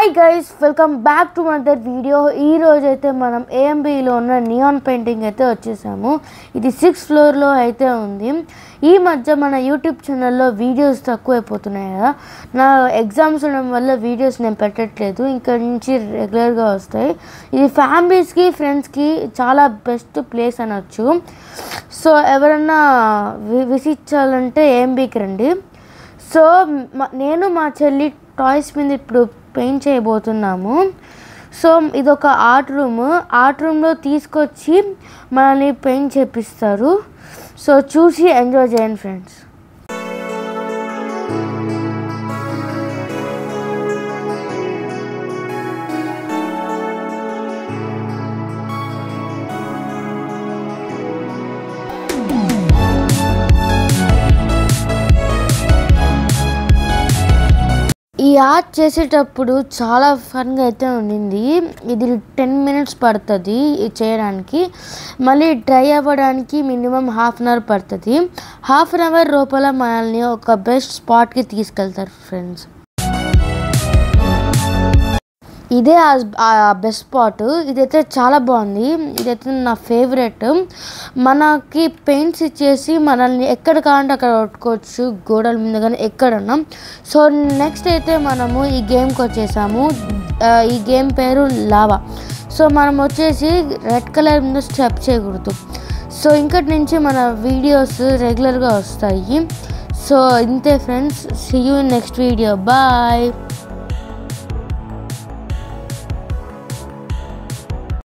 Hi guys, welcome back to another video. ఈ రోజు అయితే మనం ఏఎంబీలో ఉన్న నియాన్ పెయింటింగ్ అయితే వచ్చేసాము. ఇది 6th ఫ్లోర్లో అయితే ఉంది. ఈ మధ్య మన యూట్యూబ్ ఛానల్లో వీడియోస్ తక్కువైపోతున్నాయి కదా. నా ఎగ్జామ్స్ ఉండడం వల్ల వీడియోస్ నేను పెట్టట్లేదు, ఇక్కడ నుంచి రెగ్యులర్గా వస్తాయి. ఇది ఫ్యామిలీస్కి ఫ్రెండ్స్కి చాలా బెస్ట్ ప్లేస్ అనొచ్చు. సో ఎవరన్నా విజిట్ చేయాలంటే ఏఎంబీకి రండి. సో నేను మా చెల్లి టాయ్స్ మీద ఇప్పుడు పెయింట్ చేయబోతున్నాము. సో ఇదొక ఆర్ట్ రూమ్లో తీసుకొచ్చి మనల్ని పెయింట్ చేపిస్తారు. సో చూసి ఎంజాయ్ చేయండి ఫ్రెండ్స్. ఈ ఆర్ట్ చేసేటప్పుడు చాలా ఫన్గా అయితే ఉండింది. ఇది 10 minutes పడుతుంది చేయడానికి. మళ్ళీ డ్రై అవ్వడానికి మినిమం ½ an hour పడుతుంది. ½ an hour లోపల మనల్ని ఒక బెస్ట్ స్పాట్కి తీసుకెళ్తారు ఫ్రెండ్స్. ఇదే ఆ బెస్ట్ స్పాట్. ఇదైతే చాలా బాగుంది. ఇదైతే నా ఫేవరెట్. మనకి పెయింట్స్ ఇచ్చేసి మనల్ని ఎక్కడ కావాలంటే అక్కడ కొట్టుకోవచ్చు, గోడల మీద కానీ ఎక్కడన్నా. సో నెక్స్ట్ అయితే మనము ఈ గేమ్కి వచ్చేసాము. ఈ గేమ్ పేరు లావా. సో మనం వచ్చేసి రెడ్ కలర్ మీద స్టెప్ చేయకూడదు. సో ఇంకటి నుంచి మన వీడియోస్ రెగ్యులర్గా వస్తాయి. సో ఇంతే friends, see you in next video. Bye.